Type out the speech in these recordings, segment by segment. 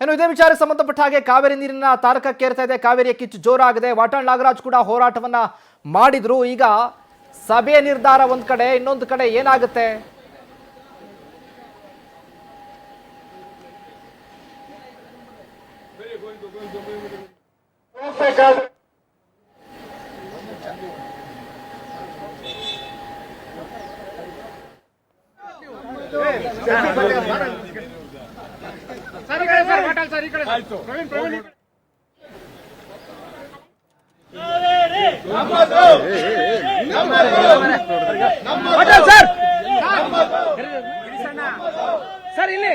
ಇನ್ನು ಇದೇ ವಿಚಾರಕ್ಕೆ ಸಂಬಂಧಪಟ್ಟ ಹಾಗೆ ಕಾವೇರಿ ನೀರಿನ ತಾರಕಕ್ಕೇರ್ತಾ ಇದೆ. ಕಾವೇರಿಯ ಕಿಚ್ಚು ಜೋರಾಗಿದೆ. ವಾಟಾಳ್ ನಾಗರಾಜ್ ಕೂಡ ಹೋರಾಟವನ್ನ ಮಾಡಿದ್ರು. ಈಗ ಸಭೆಯ ನಿರ್ಧಾರ ಒಂದ್ ಕಡೆ, ಇನ್ನೊಂದು ಕಡೆ ಏನಾಗುತ್ತೆ? ಸರ್ ಇಲ್ಲಿ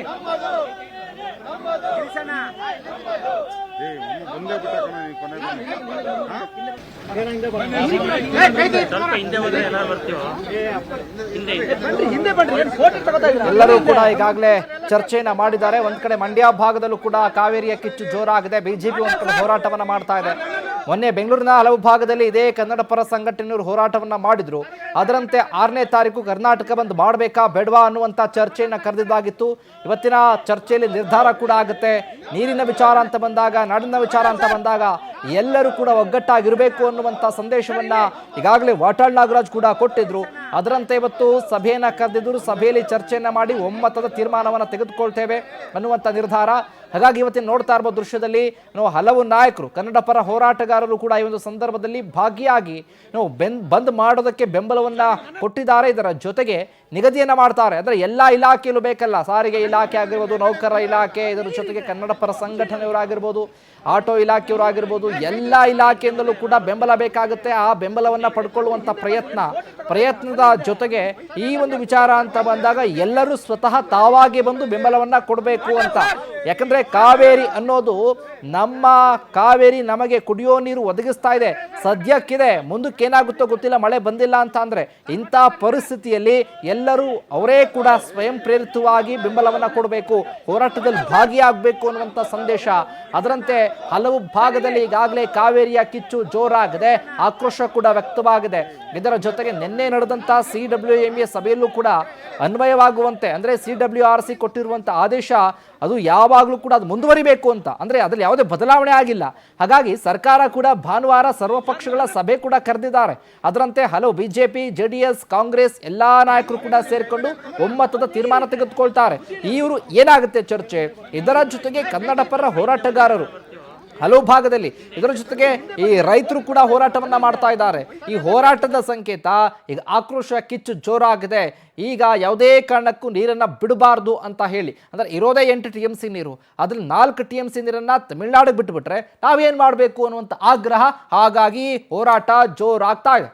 ಎಲ್ಲರೂ ಕೂಡ ಈಗಾಗಲೇ ಚರ್ಚೆಯನ್ನ ಮಾಡಿದ್ದಾರೆ. ಒಂದ್ ಕಡೆ ಮಂಡ್ಯ ಭಾಗದಲ್ಲೂ ಕೂಡ ಕಾವೇರಿಯ ಕಿಚ್ಚು ಜೋರಾಗಿದೆ. ಬಿಜೆಪಿ ಒಂದ್ ಕಡೆ ಹೋರಾಟವನ್ನ ಮಾಡ್ತಾ ಇದೆ. ಮೊನ್ನೆ ಬೆಂಗಳೂರಿನ ಹಲವು ಭಾಗದಲ್ಲಿ ಇದೇ ಕನ್ನಡ ಪರ ಸಂಘಟನೆಯವರು ಹೋರಾಟವನ್ನ ಮಾಡಿದ್ರು. ಅದರಂತೆ 6ನೇ ತಾರೀಕು ಕರ್ನಾಟಕ ಬಂದ್ ಮಾಡಬೇಕಾ ಬೇಡವಾ ಅನ್ನುವಂಥ ಚರ್ಚೆಯನ್ನ ಕರೆದಿದ್ದಾಗಿತ್ತು. ಇವತ್ತಿನ ಚರ್ಚೆಯಲ್ಲಿ ನಿರ್ಧಾರ ಕೂಡ ಆಗುತ್ತೆ. ನೀರಿನ ವಿಚಾರ ಅಂತ ಬಂದಾಗ, ನಾಡಿನ ವಿಚಾರ ಅಂತ ಬಂದಾಗ ಎಲ್ಲರೂ ಕೂಡ ಒಗ್ಗಟ್ಟಾಗಿರಬೇಕು ಅನ್ನುವಂಥ ಸಂದೇಶವನ್ನ ಈಗಾಗಲೇ ವಾಟಾಳ್ ನಾಗರಾಜ್ ಕೂಡ ಕೊಟ್ಟಿದ್ರು. ಅದರಂತೆ ಇವತ್ತು ಸಭೆಯನ್ನ ಕರೆದಿದ್ರು. ಸಭೆಯಲ್ಲಿ ಚರ್ಚೆಯನ್ನ ಮಾಡಿ ಒಮ್ಮತದ ತೀರ್ಮಾನವನ್ನ ತೆಗೆದುಕೊಳ್ತೇವೆ ಅನ್ನುವಂಥ ನಿರ್ಧಾರ. ಹಾಗಾಗಿ ಇವತ್ತಿನ ನೋಡ್ತಾ ಇರಬಹುದು ದೃಶ್ಯದಲ್ಲಿ ನಾವು ಹಲವು ನಾಯಕರು, ಕನ್ನಡ ಪರ ಹೋರಾಟಗಾರರು ಕೂಡ ಈ ಒಂದು ಸಂದರ್ಭದಲ್ಲಿ ಭಾಗಿಯಾಗಿ ನಾವು ಬಂದ್ ಮಾಡೋದಕ್ಕೆ ಬೆಂಬಲವನ್ನ ಕೊಟ್ಟಿದ್ದಾರೆ. ಇದರ ಜೊತೆಗೆ ನಿಗದಿಯನ್ನ ಮಾಡ್ತಾರೆ. ಅಂದ್ರೆ ಎಲ್ಲಾ ಇಲಾಖೆಯಲ್ಲೂ ಬೇಕಲ್ಲ, ಸಾರಿಗೆ ಇಲಾಖೆ ಆಗಿರ್ಬೋದು, ನೌಕರರ ಇಲಾಖೆ, ಇದರ ಜೊತೆಗೆ ಕನ್ನಡ ಪರ ಸಂಘಟನೆಯವರಾಗಿರ್ಬೋದು, ಆಟೋ ಇಲಾಖೆಯವರಾಗಿರ್ಬೋದು, ಎಲ್ಲ ಇಲಾಖೆಯಿಂದಲೂ ಕೂಡ ಬೆಂಬಲ ಬೇಕಾಗುತ್ತೆ. ಆ ಬೆಂಬಲವನ್ನ ಪಡ್ಕೊಳ್ಳುವಂತ ಪ್ರಯತ್ನದ ಜೊತೆಗೆ ಈ ಒಂದು ವಿಚಾರ ಅಂತ ಬಂದಾಗ ಎಲ್ಲರೂ ಸ್ವತಃ ತಾವಾಗಿ ಬಂದು ಬೆಂಬಲವನ್ನ ಕೊಡಬೇಕು ಅಂತ. ಯಾಕಂದ್ರೆ ಕಾವೇರಿ ಅನ್ನೋದು ನಮ್ಮ ಕಾವೇರಿ ನಮಗೆ ಕುಡಿಯೋ ನೀರು ಒದಗಿಸ್ತಾ ಇದೆ. ಸದ್ಯಕ್ಕಿದೆ, ಮುಂದಕ್ಕೆ ಏನಾಗುತ್ತೋ ಗೊತ್ತಿಲ್ಲ, ಮಳೆ ಬಂದಿಲ್ಲ ಅಂತ ಅಂದ್ರೆ ಇಂಥ ಪರಿಸ್ಥಿತಿಯಲ್ಲಿ ಎಲ್ಲರೂ ಅವರೇ ಕೂಡ ಸ್ವಯಂ ಪ್ರೇರಿತವಾಗಿ ಬೆಂಬಲವನ್ನ ಕೊಡಬೇಕು, ಹೋರಾಟದಲ್ಲಿ ಭಾಗಿಯಾಗಬೇಕು ಅನ್ನುವಂಥ ಸಂದೇಶ. ಅದರಂತೆ ಹಲವು ಭಾಗದಲ್ಲಿ ಈಗಾಗಲೇ ಕಾವೇರಿಯ ಕಿಚ್ಚು ಜೋರಾಗಿದೆ, ಆಕ್ರೋಶ ಕೂಡ ವ್ಯಕ್ತವಾಗಿದೆ. ಇದರ ಜೊತೆಗೆ ನಿನ್ನೆ ನಡೆದಂತ CWMA ಸಭೆಯಲ್ಲೂ ಕೂಡ ಅನ್ವಯವಾಗುವಂತೆ, ಅಂದ್ರೆ CWRC ಕೊಟ್ಟಿರುವಂತ ಆದೇಶ ಅದು ಯಾವಾಗಲೂ ಕೂಡ ಅದು ಮುಂದುವರಿಬೇಕು ಅಂತ, ಅಂದ್ರೆ ಅದ್ರಲ್ಲಿ ಯಾವುದೇ ಬದಲಾವಣೆ ಆಗಿಲ್ಲ. ಹಾಗಾಗಿ ಸರ್ಕಾರ ಕೂಡ ಭಾನುವಾರ ಸರ್ವಪಕ್ಷಗಳ ಸಭೆ ಕೂಡ ಕರೆದಿದ್ದಾರೆ. ಅದರಂತೆ ಹಲವು ಬಿಜೆಪಿ, JDS, ಕಾಂಗ್ರೆಸ್ ಎಲ್ಲಾ ನಾಯಕರು ಕೂಡ ಸೇರ್ಕೊಂಡು ಒಮ್ಮತದ ತೀರ್ಮಾನ ತೆಗೆದುಕೊಳ್ತಾರೆ. ಇವರು ಏನಾಗುತ್ತೆ ಚರ್ಚೆ. ಇದರ ಜೊತೆಗೆ ಕನ್ನಡ ಪರ ಹೋರಾಟಗಾರರು ಹಲವು ಭಾಗದಲ್ಲಿ, ಇದರ ಜೊತೆಗೆ ಈ ರೈತರು ಕೂಡ ಹೋರಾಟವನ್ನ ಮಾಡ್ತಾ ಇದ್ದಾರೆ. ಈ ಹೋರಾಟದ ಸಂಕೇತ ಈಗ ಆಕ್ರೋಶ, ಕಿಚ್ಚು ಜೋರಾಗಿದೆ. ಈಗ ಯಾವುದೇ ಕಾರಣಕ್ಕೂ ನೀರನ್ನ ಬಿಡಬಾರ್ದು ಅಂತ ಹೇಳಿ, ಅಂದ್ರೆ ಇರೋದೇ 8 TMC ನೀರು, ಅದ್ರಲ್ಲಿ 4 TMC ನೀರನ್ನ ತಮಿಳುನಾಡಿಗೆ ಬಿಟ್ಟುಬಿಟ್ರೆ ನಾವೇನ್ ಮಾಡಬೇಕು ಅನ್ನುವಂಥ ಆಗ್ರಹ. ಹಾಗಾಗಿ ಹೋರಾಟ ಜೋರಾಗ್ತಾ ಇದೆ.